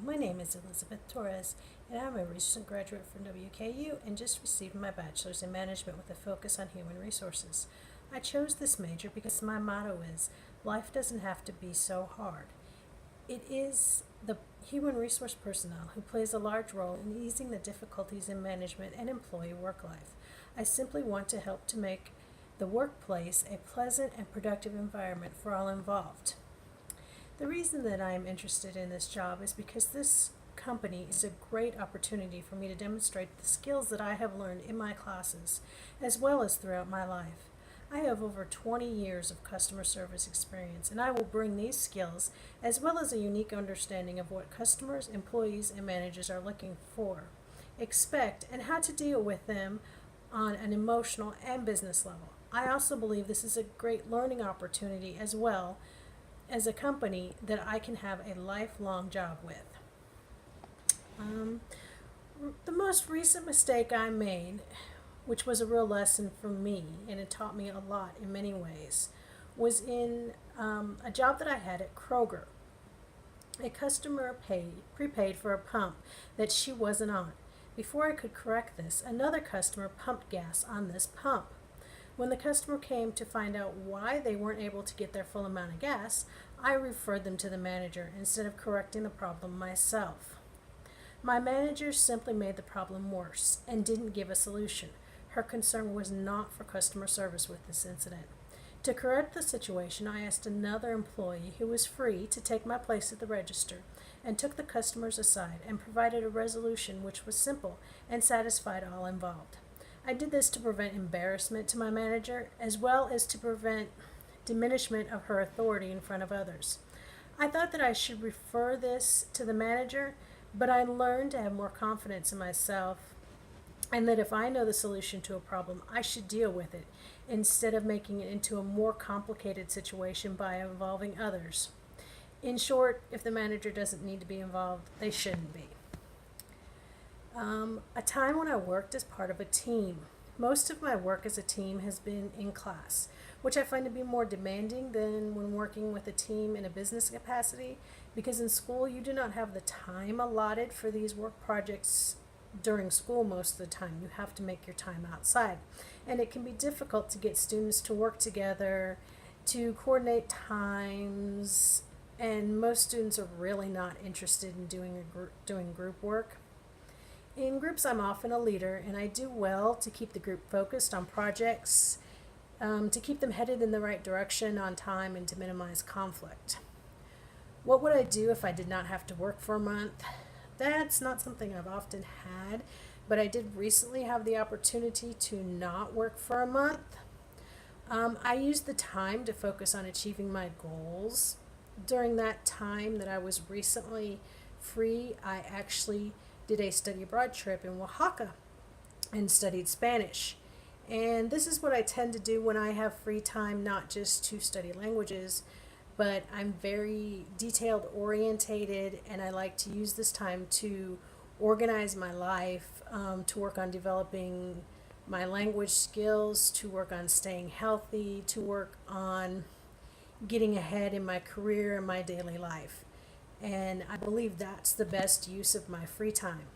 my name is Elizabeth Torres, and I'm a recent graduate from WKU and just received my bachelor's in management with a focus on human resources. I chose this major because my motto is life doesn't have to be so hard. It is the human resource personnel who plays a large role in easing the difficulties in management and employee work life. I simply want to help to make the workplace a pleasant and productive environment for all involved. The reason that I am interested in this job is because this company is a great opportunity for me to demonstrate the skills that I have learned in my classes, as well as throughout my life. I have over 20 years of customer service experience, and I will bring these skills, as well as a unique understanding of what customers, employees, and managers are looking for, expect, and how to deal with them on an emotional and business level. I also believe this is a great learning opportunity as well as a company that I can have a lifelong job with. Um, the most recent mistake I made, which was a real lesson for me, and it taught me a lot in many ways, was in a job that I had at Kroger. A customer prepaid for a pump that she wasn't on. Before I could correct this, another customer pumped gas on this pump. When the customer came to find out why they weren't able to get their full amount of gas, I referred them to the manager instead of correcting the problem myself. My manager simply made the problem worse and didn't give a solution. Her concern was not for customer service with this incident. To correct the situation, I asked another employee who was free to take my place at the register and took the customers aside and provided a resolution which was simple and satisfied all involved. I did this to prevent embarrassment to my manager as well as to prevent diminishment of her authority in front of others. I thought that I should refer this to the manager, but I learned to have more confidence in myself and that if I know the solution to a problem, I should deal with it instead of making it into a more complicated situation by involving others. In short, if the manager doesn't need to be involved, they shouldn't be. A time when I worked as part of a team. Most of my work as a team has been in class, which I find to be more demanding than when working with a team in a business capacity, because in school you do not have the time allotted for these work projects during school most of the time. You have to make your time outside. And it can be difficult to get students to work together, to coordinate times, and most students are really not interested in doing group work. In groups, I'm often a leader, and I do well to keep the group focused on projects, to keep them headed in the right direction on time, and to minimize conflict. What would I do if I did not have to work for a month? That's not something I've often had, but I did recently have the opportunity to not work for a month. I used the time to focus on achieving my goals. During that time that I was recently free, I actually did a study abroad trip in Oaxaca and studied Spanish. And this is what I tend to do when I have free time, not just to study languages, but I'm very detailed orientated, and I like to use this time to organize my life, to work on developing my language skills, to work on staying healthy, to work on getting ahead in my career and my daily life. And I believe that's the best use of my free time.